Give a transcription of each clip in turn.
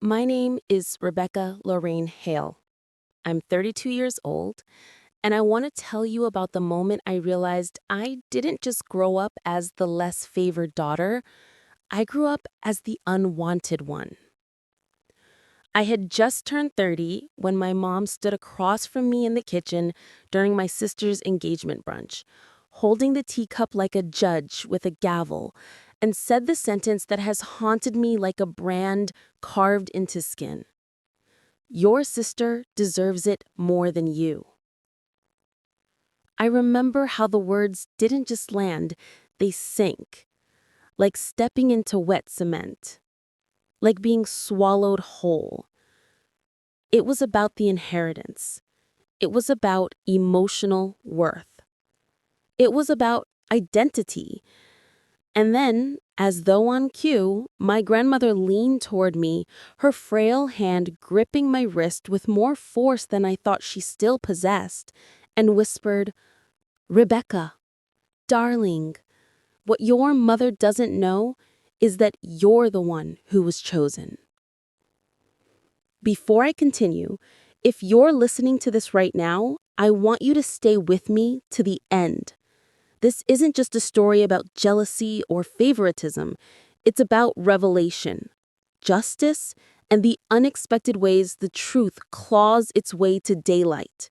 My name is Rebecca Lorraine Hale. I'm 32 years old, and I want to tell you about the moment I realized I didn't just grow up as the less favored daughter, I grew up as the unwanted one. I had just turned 30 when my mom stood across from me in the kitchen during my sister's engagement brunch, holding the teacup like a judge with a gavel, and said the sentence that has haunted me like a brand carved into skin. Your sister deserves it more than you. I remember how the words didn't just land, they sank, like stepping into wet cement, like being swallowed whole. It was about the inheritance. It was about emotional worth. It was about identity. And then, as though on cue, my grandmother leaned toward me, her frail hand gripping my wrist with more force than I thought she still possessed, and whispered, "Rebecca, darling, what your mother doesn't know is that you're the one who was chosen." Before I continue, if you're listening to this right now, I want you to stay with me to the end. This isn't just a story about jealousy or favoritism. It's about revelation, justice, and the unexpected ways the truth claws its way to daylight.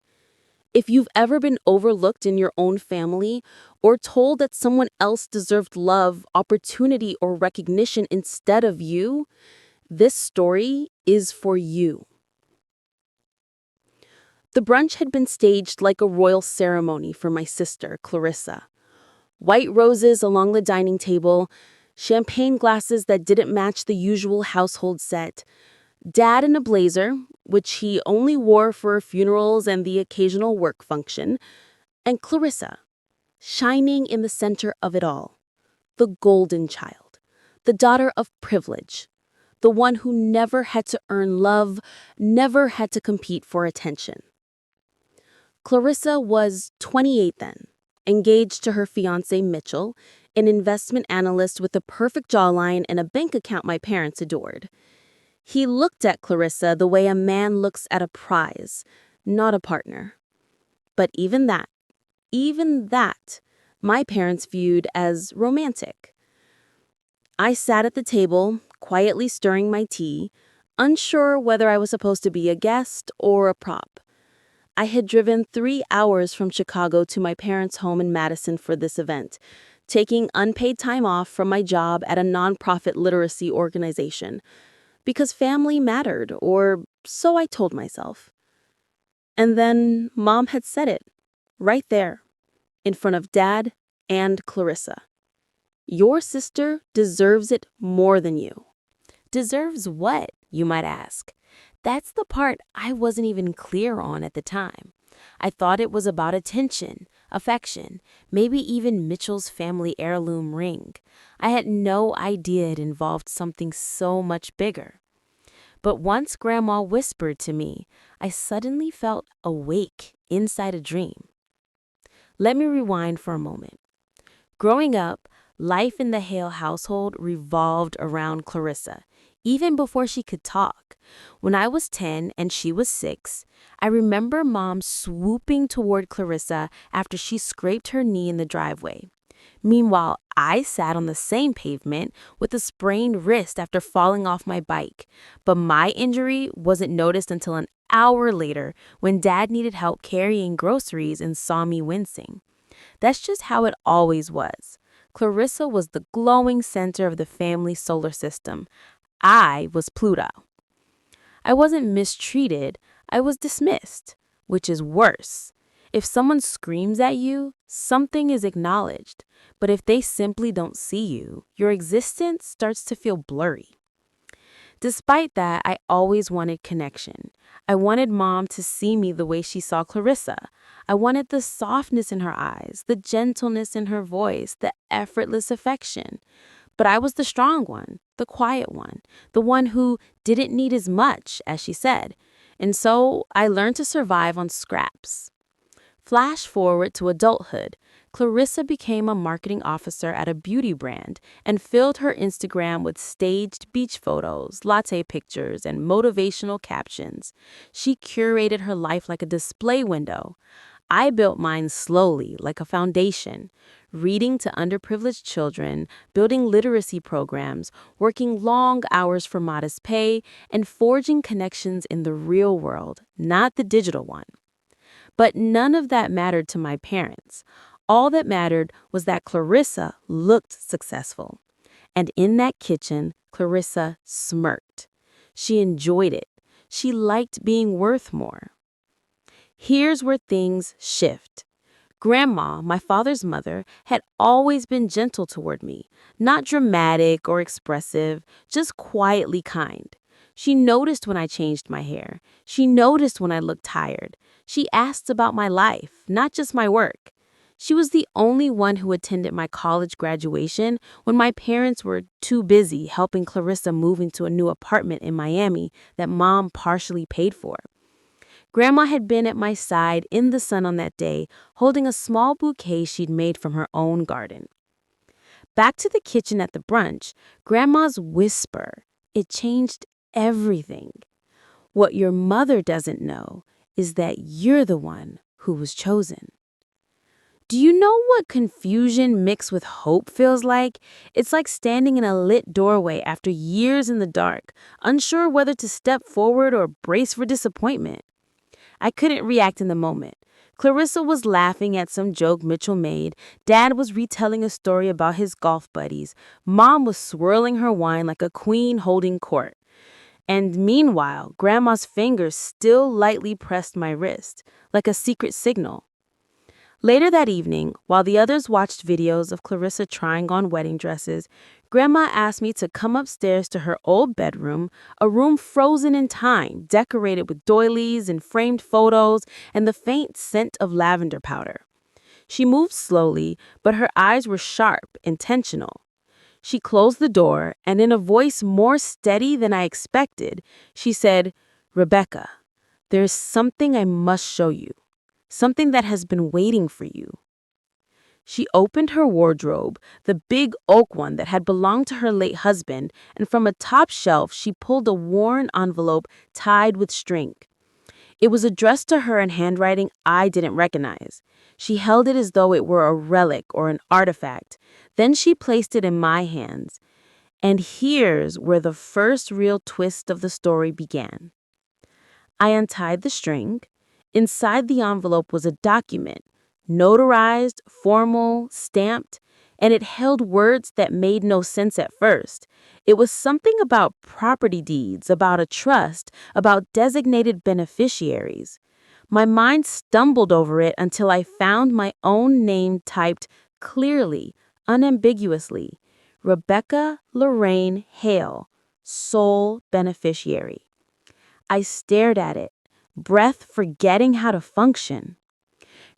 If you've ever been overlooked in your own family or told that someone else deserved love, opportunity, or recognition instead of you, this story is for you. The brunch had been staged like a royal ceremony for my sister, Clarissa. White roses along the dining table, champagne glasses that didn't match the usual household set, Dad in a blazer, which he only wore for funerals and the occasional work function, and Clarissa, shining in the center of it all, the golden child, the daughter of privilege, the one who never had to earn love, never had to compete for attention. Clarissa was 28 then, engaged to her fiancé Mitchell, an investment analyst with a perfect jawline and a bank account my parents adored. He looked at Clarissa the way a man looks at a prize, not a partner. But even that, my parents viewed as romantic. I sat at the table, quietly stirring my tea, unsure whether I was supposed to be a guest or a prop. I had driven 3 hours from Chicago to my parents' home in Madison for this event, taking unpaid time off from my job at a nonprofit literacy organization, because family mattered, or so I told myself. And then Mom had said it, right there, in front of Dad and Clarissa. Your sister deserves it more than you. Deserves what, you might ask? That's the part I wasn't even clear on at the time. I thought it was about attention, affection, maybe even Mitchell's family heirloom ring. I had no idea it involved something so much bigger. But once Grandma whispered to me, I suddenly felt awake inside a dream. Let me rewind for a moment. Growing up, life in the Hale household revolved around Clarissa, even before she could talk. When I was 10 and she was 6, I remember Mom swooping toward Clarissa after she scraped her knee in the driveway. Meanwhile, I sat on the same pavement with a sprained wrist after falling off my bike. But my injury wasn't noticed until an hour later when Dad needed help carrying groceries and saw me wincing. That's just how it always was. Clarissa was the glowing center of the family solar system. I was Pluto. I wasn't mistreated, I was dismissed, which is worse. If someone screams at you, something is acknowledged. But if they simply don't see you, your existence starts to feel blurry. Despite that, I always wanted connection. I wanted Mom to see me the way she saw Clarissa. I wanted the softness in her eyes, the gentleness in her voice, the effortless affection. But I was the strong one, the quiet one, the one who didn't need as much, as she said. And so I learned to survive on scraps. Flash forward to adulthood. Clarissa became a marketing officer at a beauty brand and filled her Instagram with staged beach photos, latte pictures, and motivational captions. She curated her life like a display window. I built mine slowly, like a foundation, reading to underprivileged children, building literacy programs, working long hours for modest pay, and forging connections in the real world, not the digital one. But none of that mattered to my parents. All that mattered was that Clarissa looked successful. And in that kitchen, Clarissa smirked. She enjoyed it. She liked being worth more. Here's where things shift. Grandma, my father's mother, had always been gentle toward me, not dramatic or expressive, just quietly kind. She noticed when I changed my hair. She noticed when I looked tired. She asked about my life, not just my work. She was the only one who attended my college graduation when my parents were too busy helping Clarissa move into a new apartment in Miami that Mom partially paid for. Grandma had been at my side in the sun on that day, holding a small bouquet she'd made from her own garden. Back to the kitchen at the brunch, Grandma's whisper, it changed everything. What your mother doesn't know is that you're the one who was chosen. Do you know what confusion mixed with hope feels like? It's like standing in a lit doorway after years in the dark, unsure whether to step forward or brace for disappointment. I couldn't react in the moment. Clarissa was laughing at some joke Mitchell made. Dad was retelling a story about his golf buddies. Mom was swirling her wine like a queen holding court. And meanwhile, Grandma's fingers still lightly pressed my wrist, like a secret signal. Later that evening, while the others watched videos of Clarissa trying on wedding dresses, Grandma asked me to come upstairs to her old bedroom, a room frozen in time, decorated with doilies and framed photos and the faint scent of lavender powder. She moved slowly, but her eyes were sharp, intentional. She closed the door, and in a voice more steady than I expected, she said, "Rebecca, there's something I must show you. Something that has been waiting for you." She opened her wardrobe, the big oak one that had belonged to her late husband, and from a top shelf she pulled a worn envelope tied with string. It was addressed to her in handwriting I didn't recognize. She held it as though it were a relic or an artifact. Then she placed it in my hands. And here's where the first real twist of the story began. I untied the string. Inside the envelope was a document, notarized, formal, stamped, and it held words that made no sense at first. It was something about property deeds, about a trust, about designated beneficiaries. My mind stumbled over it until I found my own name typed clearly, unambiguously. Rebecca Lorraine Hale, sole beneficiary. I stared at it, breath forgetting how to function.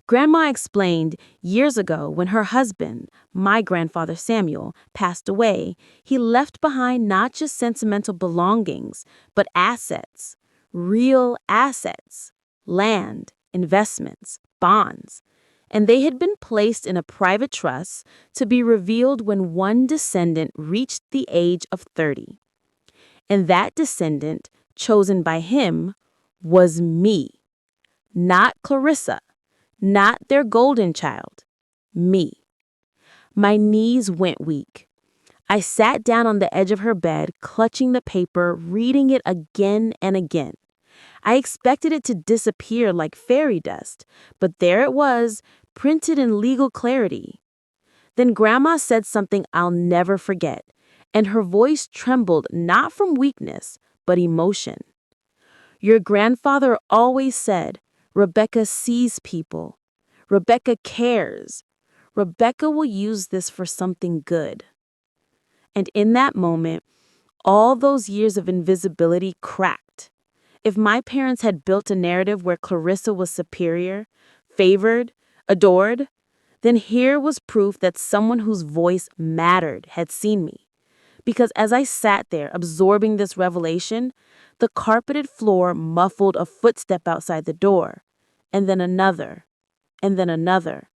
Grandma explained years ago when her husband, my grandfather Samuel, passed away, he left behind not just sentimental belongings, but assets, real assets, land, investments, bonds. And they had been placed in a private trust to be revealed when one descendant reached the age of 30. And that descendant, chosen by him, was me. Not Clarissa, not their golden child, me. My knees went weak. I sat down on the edge of her bed, clutching the paper, reading it again and again. I expected it to disappear like fairy dust, but there it was, printed in legal clarity. Then Grandma said something I'll never forget, and her voice trembled not from weakness, but emotion. Your grandfather always said, Rebecca sees people. Rebecca cares. Rebecca will use this for something good. And in that moment, all those years of invisibility cracked. If my parents had built a narrative where Clarissa was superior, favored, adored, then here was proof that someone whose voice mattered had seen me. Because as I sat there absorbing this revelation, the carpeted floor muffled a footstep outside the door, and then another, and then another.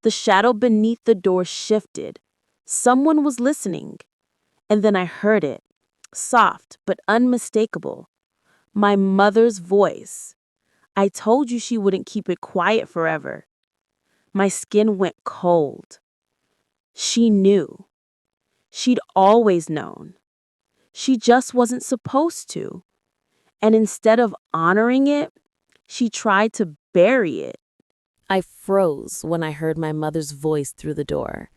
The shadow beneath the door shifted. Someone was listening. And then I heard it, soft but unmistakable. My mother's voice. I told you she wouldn't keep it quiet forever. My skin went cold. She knew. She'd always known. She just wasn't supposed to. And instead of honoring it, she tried to bury it. I froze when I heard my mother's voice through the door.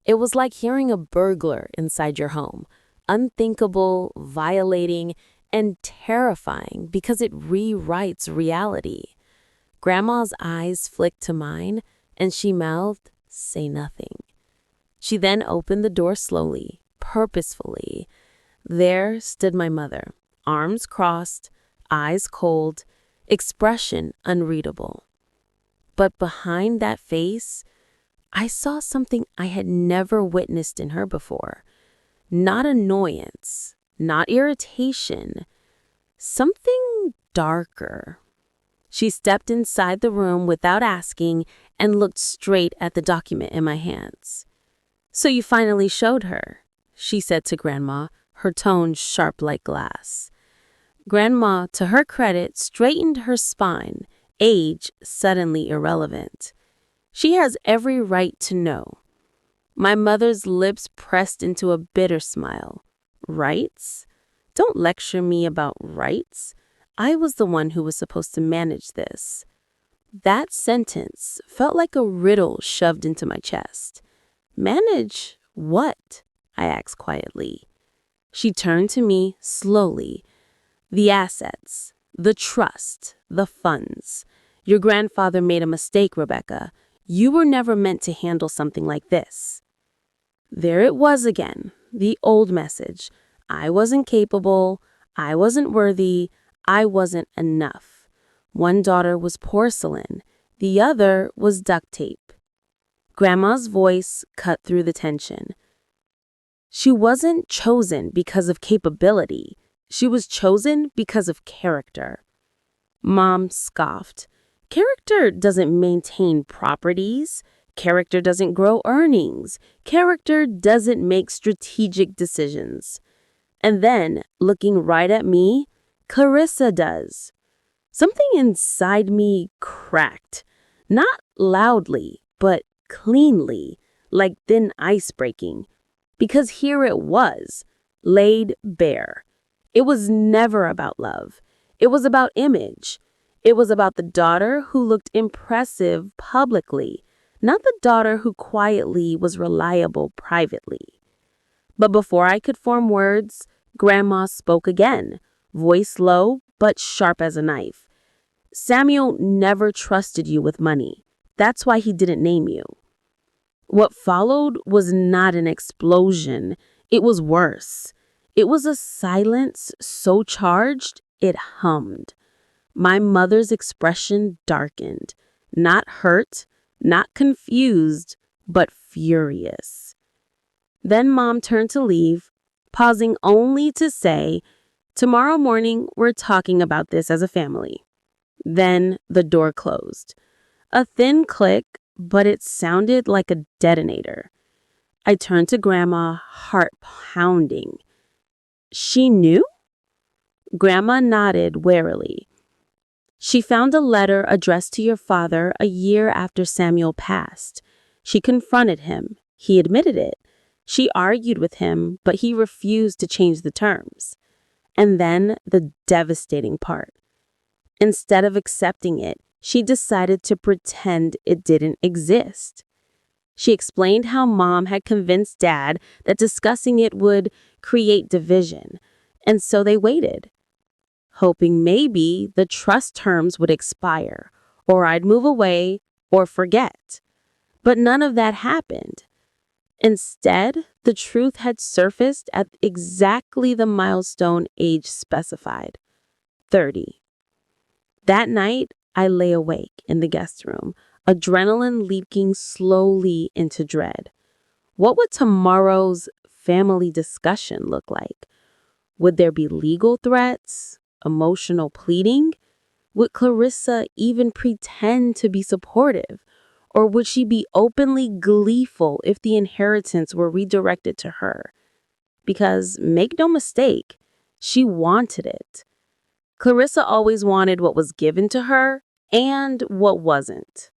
It was like hearing a burglar inside your home, unthinkable, violating, and terrifying because it rewrites reality. Grandma's eyes flicked to mine, and she mouthed, "Say nothing." She then opened the door slowly, purposefully. There stood my mother, arms crossed, eyes cold, expression unreadable. But behind that face, I saw something I had never witnessed in her before. Not annoyance, not irritation, something darker. She stepped inside the room without asking and looked straight at the document in my hands. "So you finally showed her," she said to Grandma, her tone sharp like glass. Grandma, to her credit, straightened her spine, age suddenly irrelevant. She has every right to know. My mother's lips pressed into a bitter smile. Rights? Don't lecture me about rights. I was the one who was supposed to manage this. That sentence felt like a riddle shoved into my chest. Manage what? I asked quietly. She turned to me slowly. The assets, the trust, the funds. Your grandfather made a mistake, Rebecca. You were never meant to handle something like this. There it was again, the old message. I wasn't capable, I wasn't worthy, I wasn't enough. One daughter was porcelain, the other was duct tape. Grandma's voice cut through the tension. She wasn't chosen because of capability. She was chosen because of character. Mom scoffed. Character doesn't maintain properties. Character doesn't grow earnings. Character doesn't make strategic decisions. And then, looking right at me, Clarissa does. Something inside me cracked. Not loudly, but cleanly, like thin ice breaking. Because here it was, laid bare. It was never about love. It was about image. It was about the daughter who looked impressive publicly, not the daughter who quietly was reliable privately. But before I could form words, Grandma spoke again, voice low but sharp as a knife. "Samuel never trusted you with money. That's why he didn't name you." What followed was not an explosion. It was worse. It was a silence so charged it hummed. My mother's expression darkened. Not hurt, not confused, but furious. Then Mom turned to leave, pausing only to say, "Tomorrow morning, we're talking about this as a family." Then the door closed. A thin click, but it sounded like a detonator. I turned to Grandma, heart pounding. "She knew?" Grandma nodded warily. "She found a letter addressed to your father a year after Samuel passed. She confronted him. He admitted it. She argued with him, but he refused to change the terms." And then the devastating part. Instead of accepting it, she decided to pretend it didn't exist. She explained how Mom had convinced Dad that discussing it would create division, and so they waited, hoping maybe the trust terms would expire, or I'd move away or forget. But none of that happened. Instead, the truth had surfaced at exactly the milestone age specified, 30. That night, I lay awake in the guest room, adrenaline leaking slowly into dread. What would tomorrow's family discussion look like? Would there be legal threats? Emotional pleading? Would Clarissa even pretend to be supportive? Or would she be openly gleeful if the inheritance were redirected to her? Because, make no mistake, she wanted it. Clarissa always wanted what was given to her and what wasn't.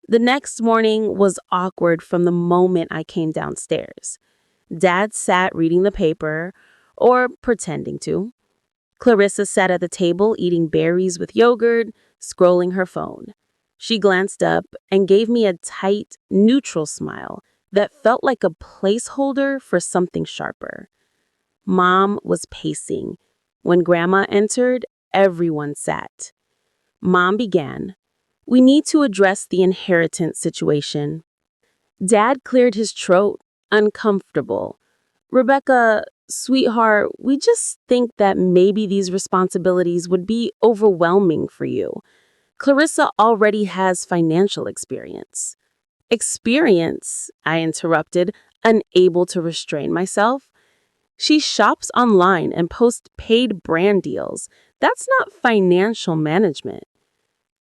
The next morning was awkward from the moment I came downstairs. Dad sat reading the paper, or pretending to. Clarissa sat at the table eating berries with yogurt, scrolling her phone. She glanced up and gave me a tight, neutral smile that felt like a placeholder for something sharper. Mom was pacing. When Grandma entered, everyone sat. Mom began. "We need to address the inheritance situation." Dad cleared his throat, uncomfortable. "Rebecca, sweetheart, we just think that maybe these responsibilities would be overwhelming for you. Clarissa already has financial experience." "Experience?" I interrupted, unable to restrain myself. "She shops online and posts paid brand deals. That's not financial management."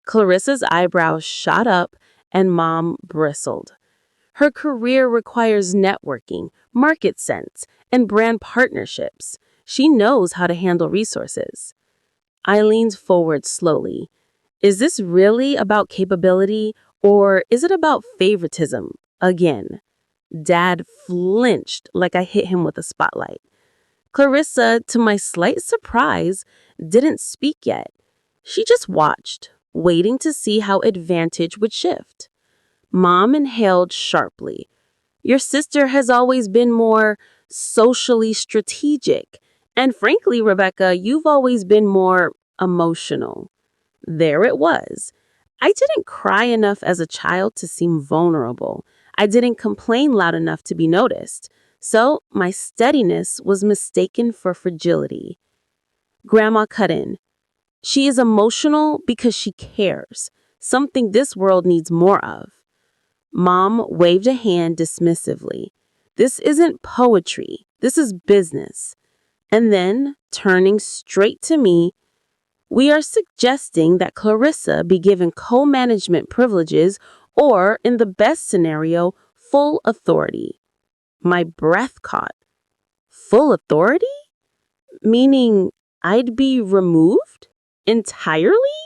Clarissa's eyebrows shot up and Mom bristled. "Her career requires networking, market sense, and brand partnerships. She knows how to handle resources." I leaned forward slowly. Is this really about capability, or is it about favoritism again? Dad flinched like I hit him with a spotlight. Clarissa, to my slight surprise, didn't speak yet. She just watched, waiting to see how advantage would shift. Mom inhaled sharply. "Your sister has always been more socially strategic. And frankly, Rebecca, you've always been more emotional." There it was. I didn't cry enough as a child to seem vulnerable. I didn't complain loud enough to be noticed. So my steadiness was mistaken for fragility. Grandma cut in. "She is emotional because she cares, something this world needs more of." Mom waved a hand dismissively. "This isn't poetry. This is business." And then, turning straight to me, "We are suggesting that Clarissa be given co-management privileges or, in the best scenario, full authority." My breath caught. Full authority? Meaning I'd be removed? Entirely?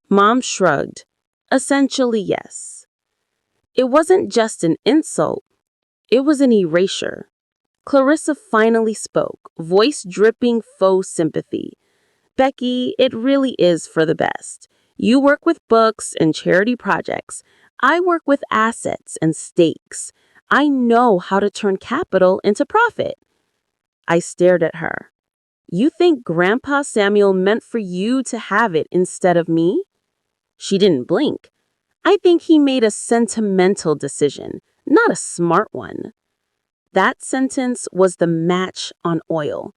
Mom shrugged. "Essentially, yes." It wasn't just an insult. It was an erasure. Clarissa finally spoke, voice dripping faux sympathy. "Becky, it really is for the best. You work with books and charity projects. I work with assets and stakes. I know how to turn capital into profit." I stared at her. "You think Grandpa Samuel meant for you to have it instead of me?" She didn't blink. "I think he made a sentimental decision, not a smart one." That sentence was the match on oil.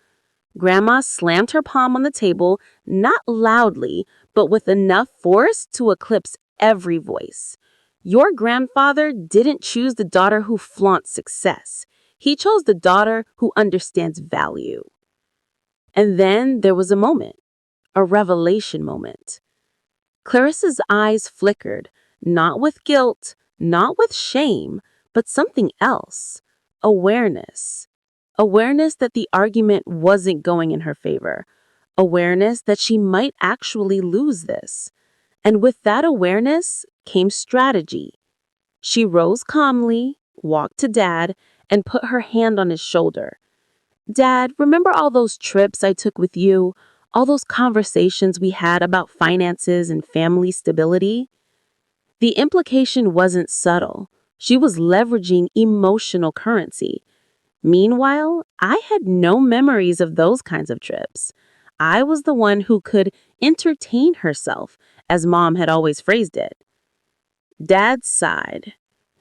Grandma slammed her palm on the table, not loudly, but with enough force to eclipse every voice. "Your grandfather didn't choose the daughter who flaunts success. He chose the daughter who understands value." And then there was a moment, a revelation moment. Clarissa's eyes flickered, not with guilt, not with shame, but something else. Awareness. Awareness that the argument wasn't going in her favor. Awareness that she might actually lose this. And with that awareness came strategy. She rose calmly, walked to Dad, and put her hand on his shoulder. "Dad, remember all those trips I took with you? All those conversations we had about finances and family stability?" The implication wasn't subtle. She was leveraging emotional currency. Meanwhile, I had no memories of those kinds of trips. I was the one who could entertain herself, as Mom had always phrased it. Dad sighed.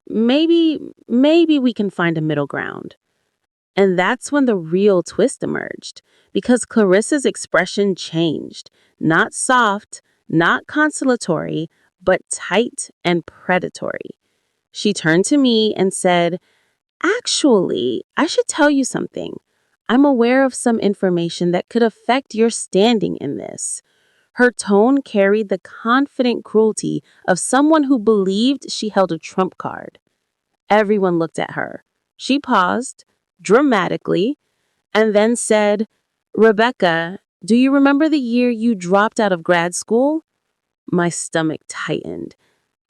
Maybe we can find a middle ground." And that's when the real twist emerged, because Clarissa's expression changed. Not soft, not consolatory, but tight and predatory. She turned to me and said, "Actually, I should tell you something. I'm aware of some information that could affect your standing in this. Her tone carried the confident cruelty of someone who believed she held a trump card. Everyone looked at her. She paused, dramatically, and then said, "Rebecca, do you remember the year you dropped out of grad school?" My stomach tightened.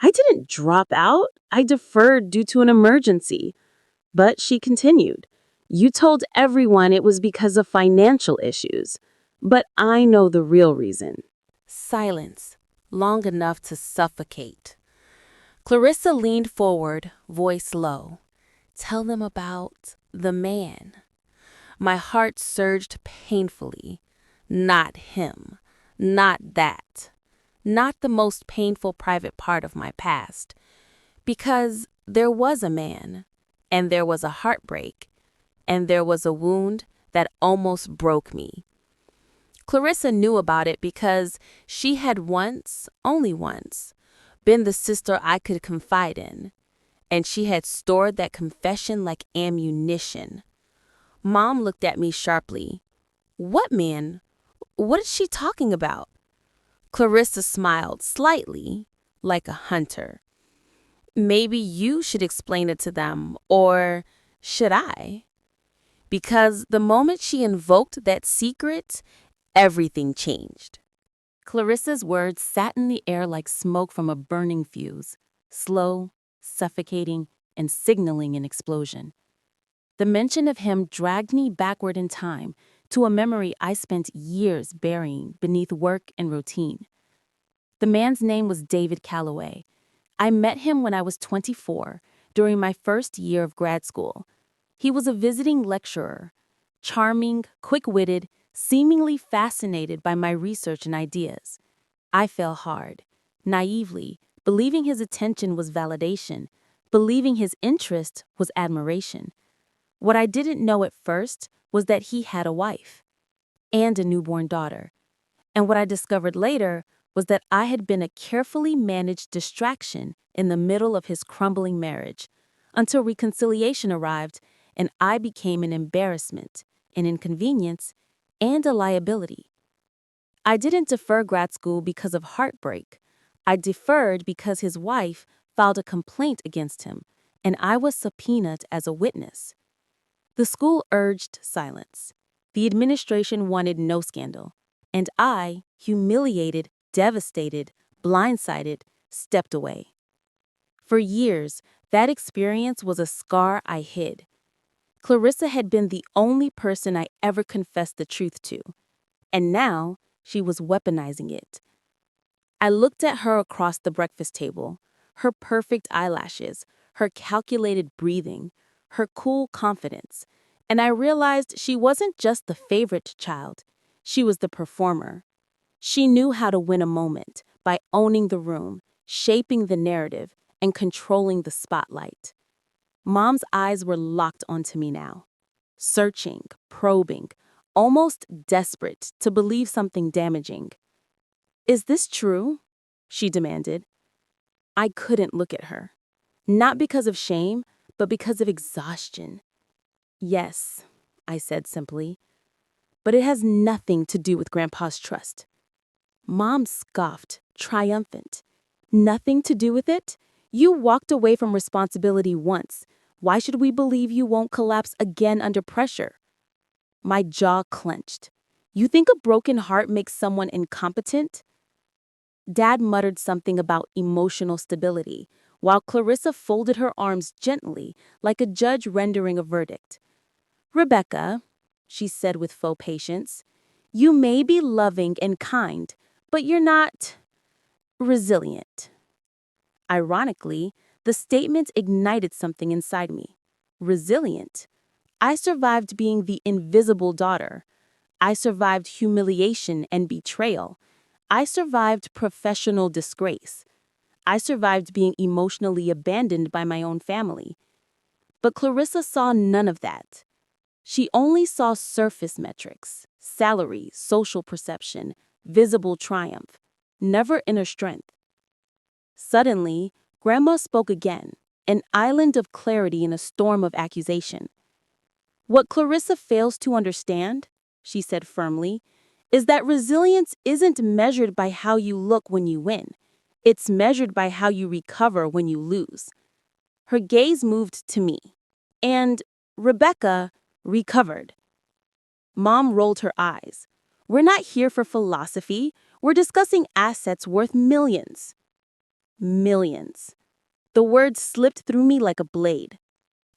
I didn't drop out. I deferred due to an emergency. But she continued, "You told everyone it was because of financial issues. But I know the real reason." Silence, long enough to suffocate. Clarissa leaned forward, voice low. "Tell them about the man." My heart surged painfully. Not him. Not that. Not the most painful private part of my past. Because there was a man, and there was a heartbreak, and there was a wound that almost broke me. Clarissa knew about it because she had once, only once, been the sister I could confide in, and she had stored that confession like ammunition. Mom looked at me sharply. "What man? What is she talking about?" Clarissa smiled slightly, like a hunter. "Maybe you should explain it to them, or should I?" Because the moment she invoked that secret, everything changed. Clarissa's words sat in the air like smoke from a burning fuse, slow, suffocating, and signaling an explosion. The mention of him dragged me backward in time to a memory I spent years burying beneath work and routine. The man's name was David Calloway. I met him when I was 24, during my first year of grad school. He was a visiting lecturer, charming, quick-witted, seemingly fascinated by my research and ideas. I fell hard, naively, believing his attention was validation, believing his interest was admiration. What I didn't know at first was that he had a wife and a newborn daughter. And what I discovered later was that I had been a carefully managed distraction in the middle of his crumbling marriage, until reconciliation arrived and I became an embarrassment, an inconvenience, and a liability. I didn't defer grad school because of heartbreak. I deferred because his wife filed a complaint against him, and I was subpoenaed as a witness. The school urged silence. The administration wanted no scandal. And I, humiliated, devastated, blindsided, stepped away. For years, that experience was a scar I hid. Clarissa had been the only person I ever confessed the truth to. And now, she was weaponizing it. I looked at her across the breakfast table, her perfect eyelashes, her calculated breathing, her cool confidence, and I realized she wasn't just the favorite child, she was the performer. She knew how to win a moment by owning the room, shaping the narrative, and controlling the spotlight. Mom's eyes were locked onto me now, searching, probing, almost desperate to believe something damaging. "Is this true?" she demanded. I couldn't look at her, not because of shame, but because of exhaustion. "Yes," I said simply, "but it has nothing to do with Grandpa's trust." Mom scoffed, triumphant. "Nothing to do with it? You walked away from responsibility once. Why should we believe you won't collapse again under pressure?" My jaw clenched. "You think a broken heart makes someone incompetent?" Dad muttered something about emotional stability, while Clarissa folded her arms gently, like a judge rendering a verdict. "Rebecca," she said with faux patience, "you may be loving and kind, but you're not resilient." Ironically, the statement ignited something inside me. Resilient. I survived being the invisible daughter. I survived humiliation and betrayal. I survived professional disgrace. I survived being emotionally abandoned by my own family. But Clarissa saw none of that. She only saw surface metrics, salary, social perception, visible triumph, never inner strength. Suddenly, Grandma spoke again, an island of clarity in a storm of accusation. "What Clarissa fails to understand," she said firmly, is that resilience isn't measured by how you look when you win. It's measured by how you recover when you lose. Her gaze moved to me, and Rebecca recovered. Mom rolled her eyes. We're not here for philosophy. We're discussing assets worth millions. Millions. The word slipped through me like a blade.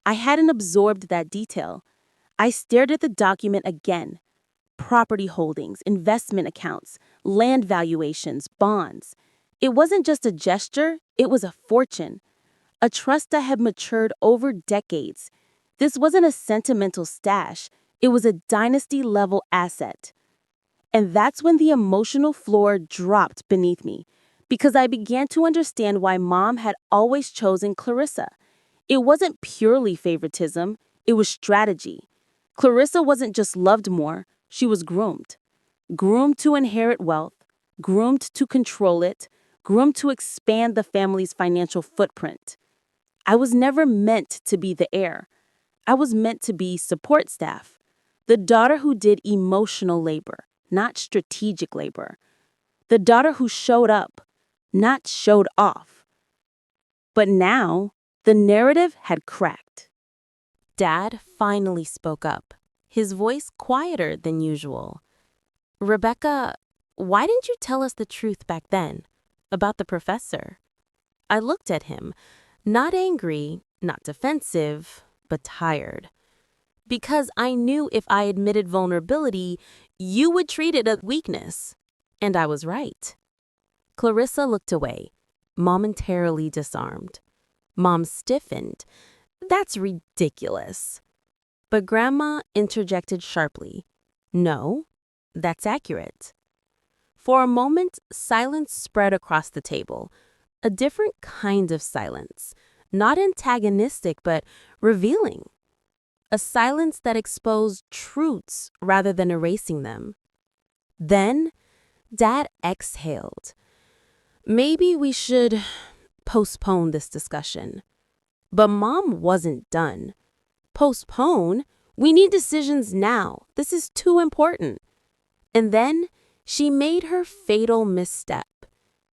I hadn't absorbed that detail. I stared at the document again. Property holdings, investment accounts, land valuations, bonds. It wasn't just a gesture, it was a fortune. A trust that had matured over decades. This wasn't a sentimental stash, it was a dynasty-level asset. And that's when the emotional floor dropped beneath me, because I began to understand why Mom had always chosen Clarissa. It wasn't purely favoritism, it was strategy. Clarissa wasn't just loved more, she was groomed. Groomed to inherit wealth, groomed to control it, groomed to expand the family's financial footprint. I was never meant to be the heir. I was meant to be support staff. The daughter who did emotional labor, not strategic labor. The daughter who showed up, not showed off. But now, the narrative had cracked. Dad finally spoke up, his voice quieter than usual. Rebecca, why didn't you tell us the truth back then about the professor? I looked at him, not angry, not defensive, but tired. Because I knew if I admitted vulnerability, you would treat it as weakness. And I was right. Clarissa looked away, momentarily disarmed. Mom stiffened. That's ridiculous. But Grandma interjected sharply. No, that's accurate. For a moment, silence spread across the table. A different kind of silence. Not antagonistic, but revealing. A silence that exposed truths rather than erasing them. Then, Dad exhaled. Maybe we should postpone this discussion. But Mom wasn't done. Postpone? We need decisions now. This is too important. And then she made her fatal misstep.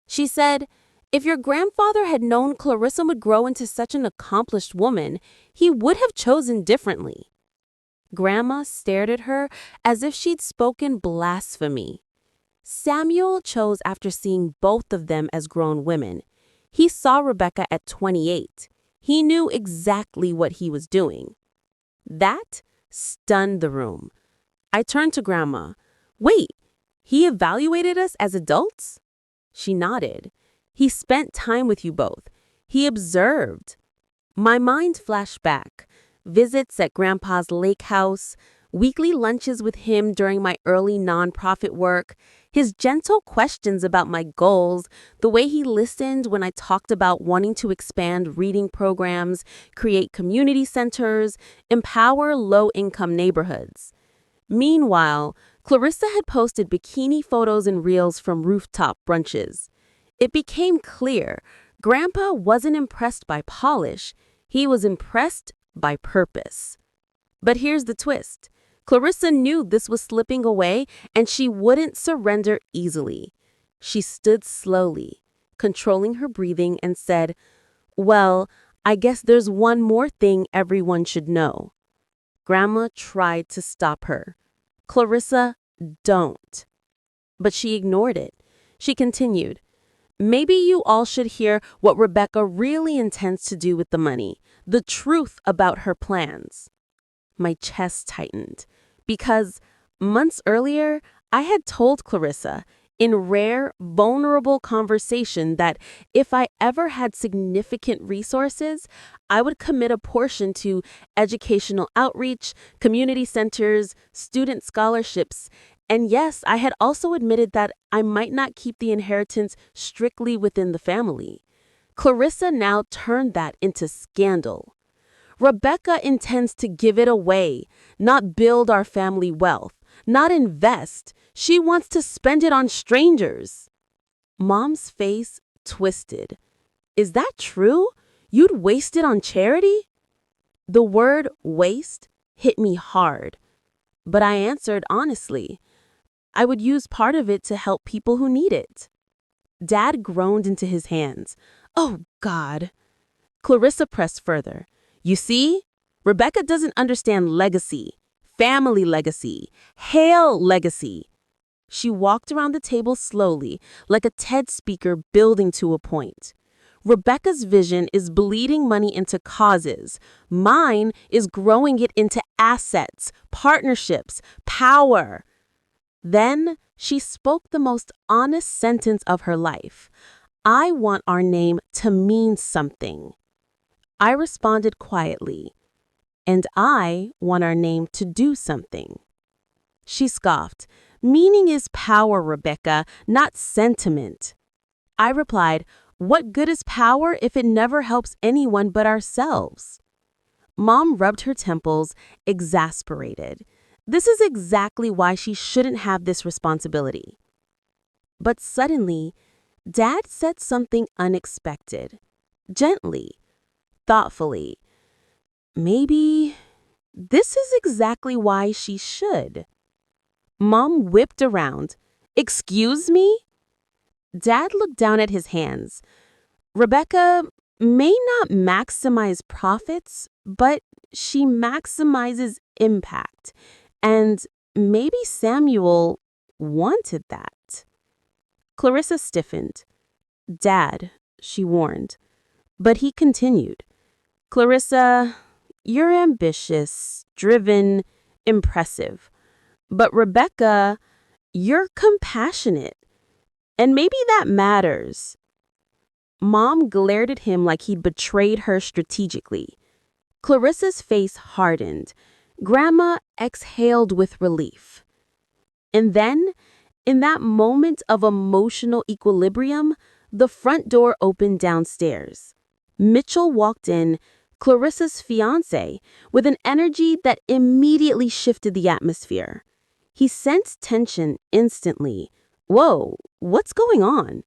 She said, if your grandfather had known Clarissa would grow into such an accomplished woman, he would have chosen differently. Grandma stared at her as if she'd spoken blasphemy. Samuel chose after seeing both of them as grown women. He saw Rebecca at 28. He knew exactly what he was doing. That stunned the room. I turned to Grandma. Wait, he evaluated us as adults? She nodded. He spent time with you both. He observed. My mind flashed back. Visits at Grandpa's lake house, weekly lunches with him during my early nonprofit work, his gentle questions about my goals, the way he listened when I talked about wanting to expand reading programs, create community centers, empower low-income neighborhoods. Meanwhile, Clarissa had posted bikini photos and reels from rooftop brunches. It became clear Grandpa wasn't impressed by polish, he was impressed by purpose. But here's the twist. Clarissa knew this was slipping away and she wouldn't surrender easily. She stood slowly, controlling her breathing and said, well, I guess there's one more thing everyone should know. Grandma tried to stop her. Clarissa, don't. But she ignored it. She continued, maybe you all should hear what Rebecca really intends to do with the money, the truth about her plans. My chest tightened, because months earlier, I had told Clarissa in rare, vulnerable conversation that if I ever had significant resources, I would commit a portion to educational outreach, community centers, student scholarships. And yes, I had also admitted that I might not keep the inheritance strictly within the family. Clarissa now turned that into scandal. Rebecca intends to give it away, not build our family wealth, not invest. She wants to spend it on strangers. Mom's face twisted. Is that true? You'd waste it on charity? The word waste hit me hard. But I answered honestly. I would use part of it to help people who need it. Dad groaned into his hands. Oh, God. Clarissa pressed further. You see? Rebecca doesn't understand legacy, family legacy, Hale legacy. She walked around the table slowly, like a TED speaker building to a point. Rebecca's vision is bleeding money into causes. Mine is growing it into assets, partnerships, power. Then she spoke the most honest sentence of her life. I want our name to mean something. I responded quietly. And I want our name to do something. She scoffed. Meaning is power, Rebecca, not sentiment. I replied, what good is power if it never helps anyone but ourselves? Mom rubbed her temples, exasperated. This is exactly why she shouldn't have this responsibility. But suddenly, Dad said something unexpected. Gently, thoughtfully. Maybe this is exactly why she should. Mom whipped around. Excuse me? Dad looked down at his hands. Rebecca may not maximize profits, but she maximizes impact. And maybe Samuel wanted that. Clarissa stiffened. Dad, she warned. But he continued. Clarissa, you're ambitious, driven, impressive. But Rebecca, you're compassionate. And maybe that matters. Mom glared at him like he'd betrayed her strategically. Clarissa's face hardened. Grandma exhaled with relief. And then, in that moment of emotional equilibrium, the front door opened downstairs. Mitchell walked in, Clarissa's fiancé, with an energy that immediately shifted the atmosphere. He sensed tension instantly. Whoa, what's going on?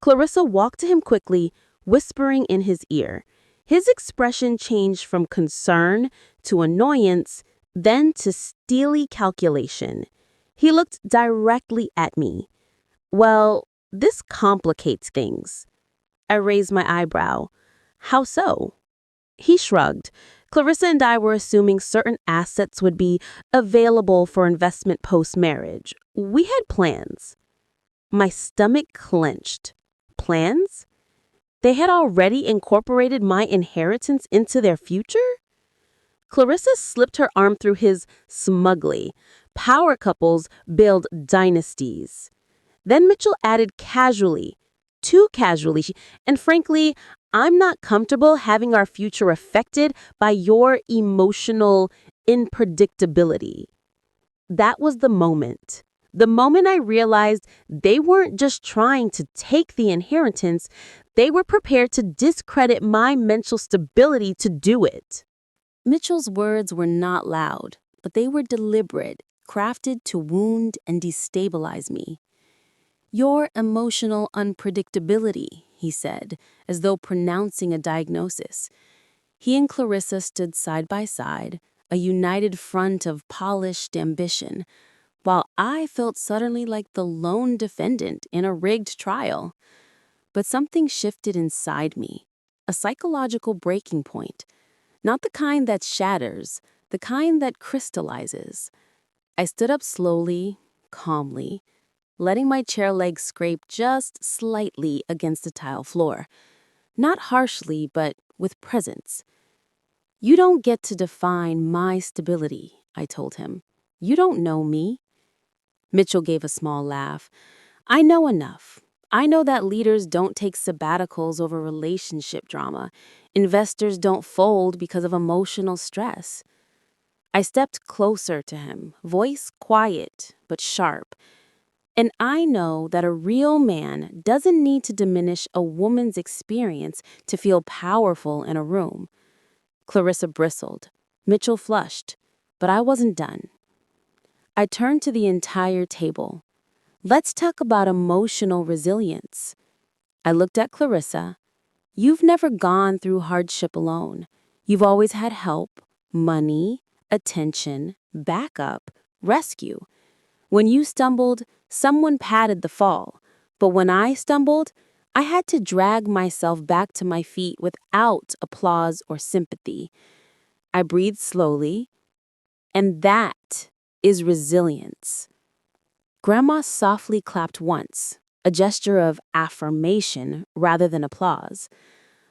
Clarissa walked to him quickly, whispering in his ear. His expression changed from concern to annoyance, then to steely calculation. He looked directly at me. Well, this complicates things. I raised my eyebrow. How so? He shrugged. Clarissa and I were assuming certain assets would be available for investment post-marriage. We had plans. My stomach clenched. Plans? They had already incorporated my inheritance into their future? Clarissa slipped her arm through his smugly. Power couples build dynasties. Then Mitchell added casually, too casually, and frankly, I'm not comfortable having our future affected by your emotional unpredictability. That was the moment. The moment I realized they weren't just trying to take the inheritance, they were prepared to discredit my mental stability to do it. Mitchell's words were not loud, but they were deliberate, crafted to wound and destabilize me. Your emotional unpredictability, he said, as though pronouncing a diagnosis. He and Clarissa stood side by side, a united front of polished ambition, while I felt suddenly like the lone defendant in a rigged trial. But something shifted inside me, a psychological breaking point, not the kind that shatters, the kind that crystallizes. I stood up slowly, calmly, letting my chair legs scrape just slightly against the tile floor. Not harshly, but with presence. You don't get to define my stability, I told him. You don't know me. Mitchell gave a small laugh. I know enough. I know that leaders don't take sabbaticals over relationship drama. Investors don't fold because of emotional stress. I stepped closer to him, voice quiet but sharp. And I know that a real man doesn't need to diminish a woman's experience to feel powerful in a room. Clarissa bristled. Mitchell flushed. But I wasn't done. I turned to the entire table. Let's talk about emotional resilience. I looked at Clarissa. You've never gone through hardship alone. You've always had help, money, attention, backup, rescue. When you stumbled, someone patted the fall. But when I stumbled, I had to drag myself back to my feet without applause or sympathy. I breathed slowly, and that is resilience. Grandma softly clapped once, a gesture of affirmation rather than applause.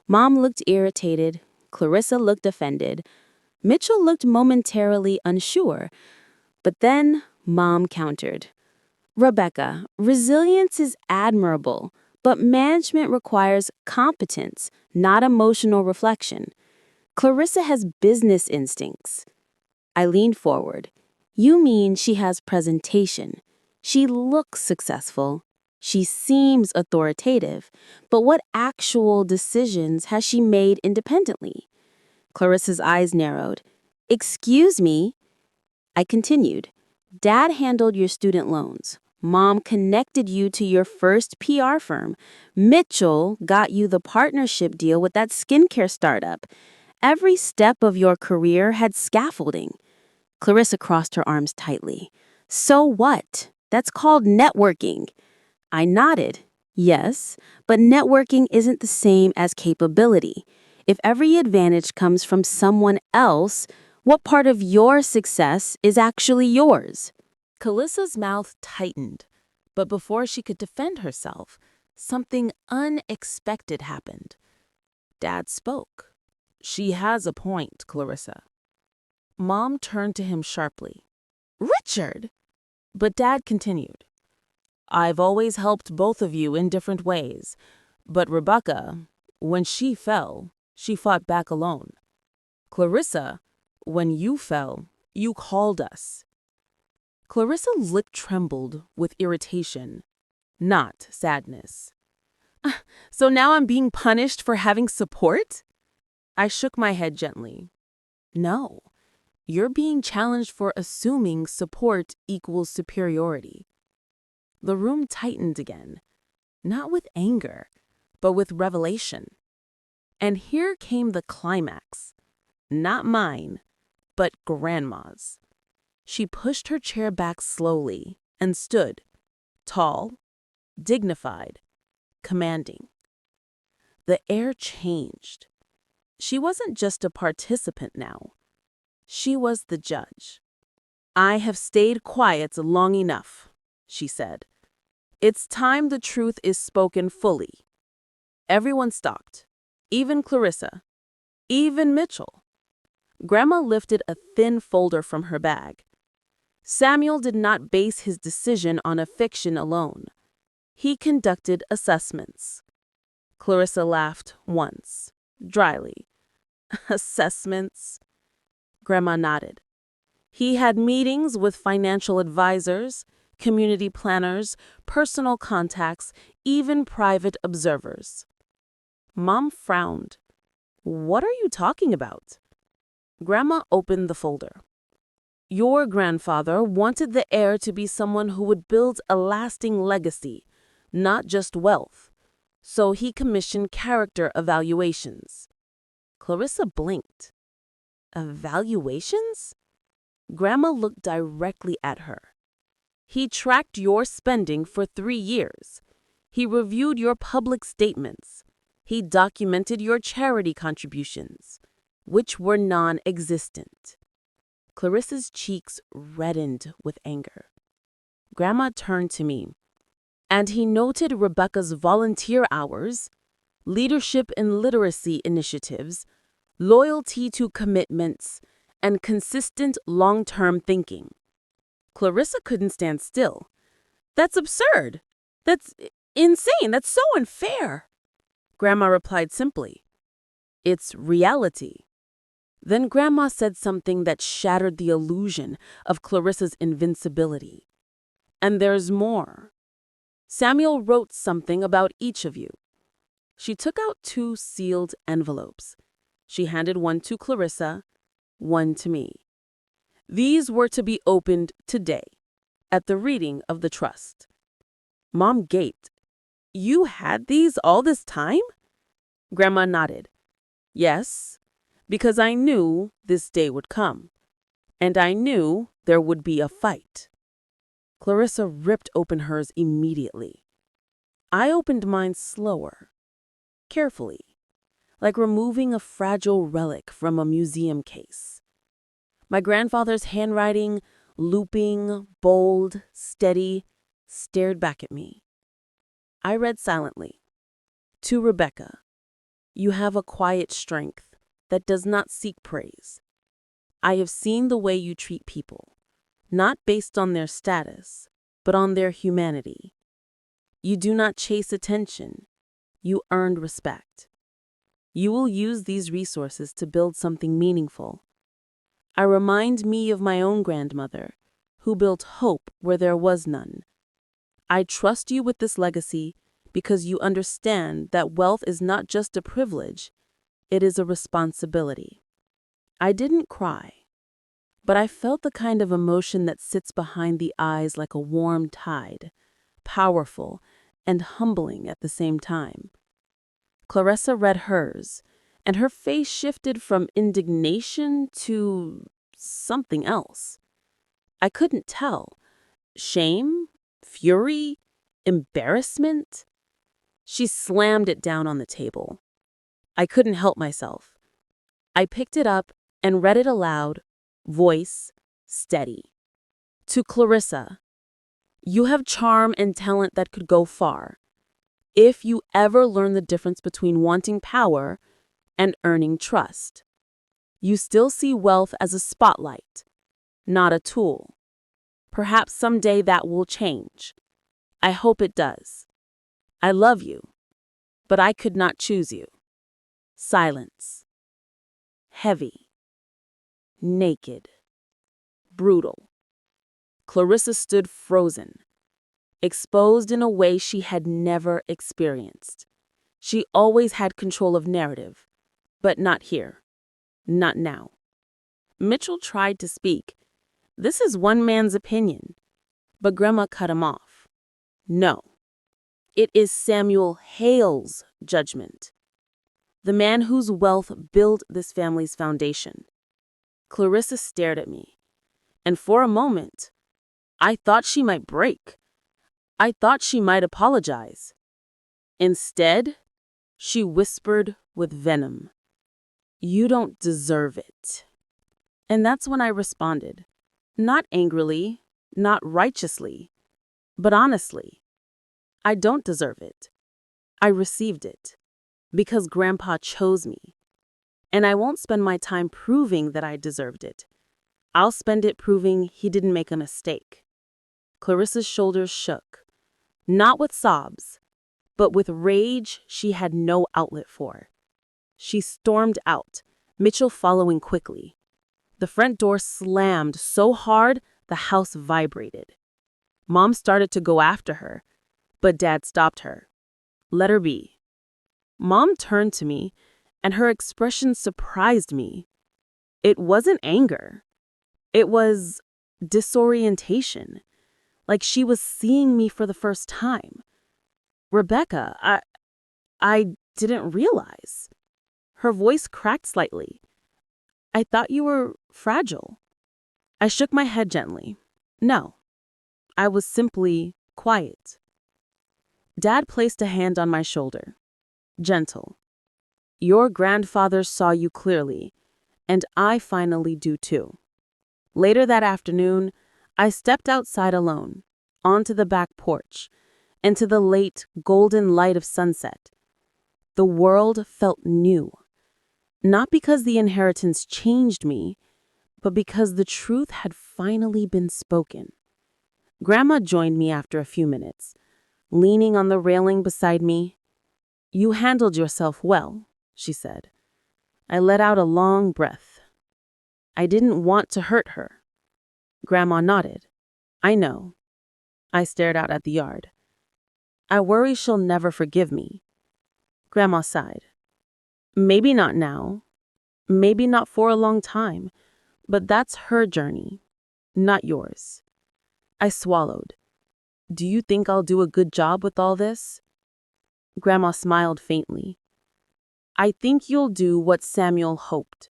Mom looked irritated, Clarissa looked offended, Mitchell looked momentarily unsure, but then Mom countered. Rebecca, resilience is admirable, but management requires competence, not emotional reflection. Clarissa has business instincts. I leaned forward. You mean she has presentation. She looks successful. She seems authoritative. But what actual decisions has she made independently? Clarissa's eyes narrowed. Excuse me? I continued. Dad handled your student loans. Mom connected you to your first PR firm. Mitchell got you the partnership deal with that skincare startup. Every step of your career had scaffolding. Clarissa crossed her arms tightly. So what? That's called networking. I nodded. Yes, but networking isn't the same as capability. If every advantage comes from someone else, what part of your success is actually yours? Clarissa's mouth tightened, but before she could defend herself, something unexpected happened. Dad spoke. She has a point, Clarissa. Mom turned to him sharply. Richard! But Dad continued. I've always helped both of you in different ways, but Rebecca, when she fell, she fought back alone. Clarissa, when you fell, you called us. Clarissa's lip trembled with irritation, not sadness. So now I'm being punished for having support? I shook my head gently. No, you're being challenged for assuming support equals superiority. The room tightened again, not with anger, but with revelation. And here came the climax. Not mine, but Grandma's. She pushed her chair back slowly and stood, tall, dignified, commanding. The air changed. She wasn't just a participant now. She was the judge. I have stayed quiet long enough, she said. It's time the truth is spoken fully. Everyone stopped, even Clarissa, even Mitchell. Grandma lifted a thin folder from her bag. Samuel did not base his decision on a fiction alone. He conducted assessments. Clarissa laughed once, dryly. Assessments? Grandma nodded. He had meetings with financial advisors, community planners, personal contacts, even private observers. Mom frowned. What are you talking about? Grandma opened the folder. Your grandfather wanted the heir to be someone who would build a lasting legacy, not just wealth. So he commissioned character evaluations. Clarissa blinked. Evaluations? Grandma looked directly at her. He tracked your spending for 3 years. He reviewed your public statements. He documented your charity contributions, which were non-existent. Clarissa's cheeks reddened with anger. Grandma turned to me. And he noted Rebecca's volunteer hours, leadership and literacy initiatives, loyalty to commitments, and consistent long-term thinking. Clarissa couldn't stand still. That's absurd. That's insane. That's so unfair. Grandma replied simply, It's reality. Then Grandma said something that shattered the illusion of Clarissa's invincibility. And there's more. Samuel wrote something about each of you. She took out 2 sealed envelopes. She handed one to Clarissa, one to me. These were to be opened today, at the reading of the trust. Mom gaped. You had these all this time? Grandma nodded. Yes, because I knew this day would come, and I knew there would be a fight. Clarissa ripped open hers immediately. I opened mine slower, carefully, like removing a fragile relic from a museum case. My grandfather's handwriting, looping, bold, steady, stared back at me. I read silently. To Rebecca, you have a quiet strength that does not seek praise. I have seen the way you treat people, not based on their status, but on their humanity. You do not chase attention. You earned respect. You will use these resources to build something meaningful. I remind me of my own grandmother, who built hope where there was none. I trust you with this legacy because you understand that wealth is not just a privilege, it is a responsibility. I didn't cry, but I felt the kind of emotion that sits behind the eyes like a warm tide, powerful and humbling at the same time. Clarissa read hers, and her face shifted from indignation to something else. I couldn't tell. Shame? Fury? Embarrassment? She slammed it down on the table. I couldn't help myself. I picked it up and read it aloud, voice steady. To Clarissa, you have charm and talent that could go far. If you ever learn the difference between wanting power and earning trust, you still see wealth as a spotlight, not a tool. Perhaps someday that will change. I hope it does. I love you, but I could not choose you. Silence. Heavy. Naked. Brutal. Clarissa stood frozen, exposed in a way she had never experienced. She always had control of narrative, but not here. Not now. Mitchell tried to speak. This is one man's opinion, but Grandma cut him off. No. It is Samuel Hale's judgment, the man whose wealth built this family's foundation. Clarissa stared at me, and for a moment, I thought she might break. I thought she might apologize. Instead, she whispered with venom, "You don't deserve it." And that's when I responded, not angrily, not righteously, but honestly. I don't deserve it. I received it because Grandpa chose me. And I won't spend my time proving that I deserved it. I'll spend it proving he didn't make a mistake. Clarissa's shoulders shook, not with sobs, but with rage she had no outlet for. She stormed out, Mitchell following quickly. The front door slammed so hard the house vibrated. Mom started to go after her, but Dad stopped her. Let her be. Mom turned to me, and her expression surprised me. It wasn't anger. It was disorientation, like she was seeing me for the first time. "Rebecca, I didn't realize." Her voice cracked slightly. "I thought you were fragile." I shook my head gently. No, I was simply quiet. Dad placed a hand on my shoulder. Gentle. "Your grandfather saw you clearly, and I finally do too." Later that afternoon, I stepped outside alone, onto the back porch, into the late, golden light of sunset. The world felt new. Not because the inheritance changed me, but because the truth had finally been spoken. Grandma joined me after a few minutes, leaning on the railing beside me. "You handled yourself well," she said. I let out a long breath. "I didn't want to hurt her." Grandma nodded. "I know." I stared out at the yard. "I worry she'll never forgive me." Grandma sighed. "Maybe not now. Maybe not for a long time. But that's her journey, not yours." I swallowed. "Do you think I'll do a good job with all this?" Grandma smiled faintly. "I think you'll do what Samuel hoped.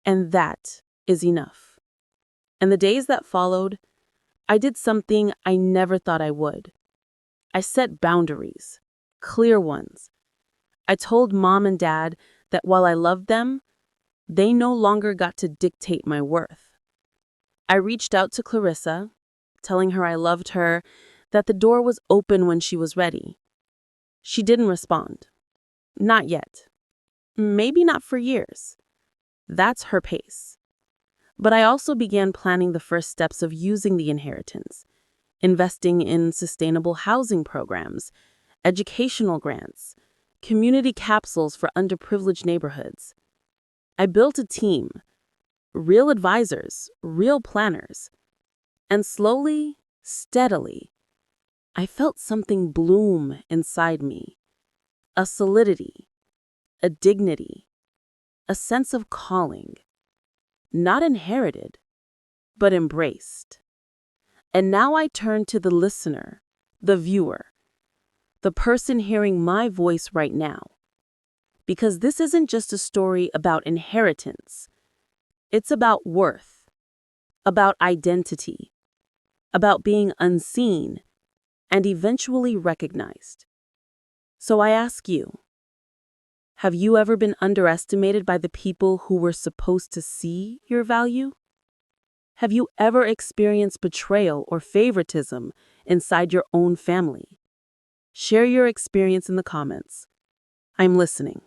And that is enough." And the days that followed, I did something I never thought I would. I set boundaries, clear ones. I told mom and dad that while I loved them, they no longer got to dictate my worth. I reached out to Clarissa, telling her I loved her, that the door was open when she was ready. She didn't respond. Not yet. Maybe not for years. That's her pace. But I also began planning the first steps of using the inheritance, investing in sustainable housing programs, educational grants, community capsules for underprivileged neighborhoods. I built a team, real advisors, real planners. And slowly, steadily, I felt something bloom inside me. A solidity, a dignity, a sense of calling. Not inherited, but embraced. And now I turn to the listener, the viewer, the person hearing my voice right now. Because this isn't just a story about inheritance. It's about worth, about identity, about being unseen and eventually recognized. So I ask you, have you ever been underestimated by the people who were supposed to see your value? Have you ever experienced betrayal or favoritism inside your own family? Share your experience in the comments. I'm listening.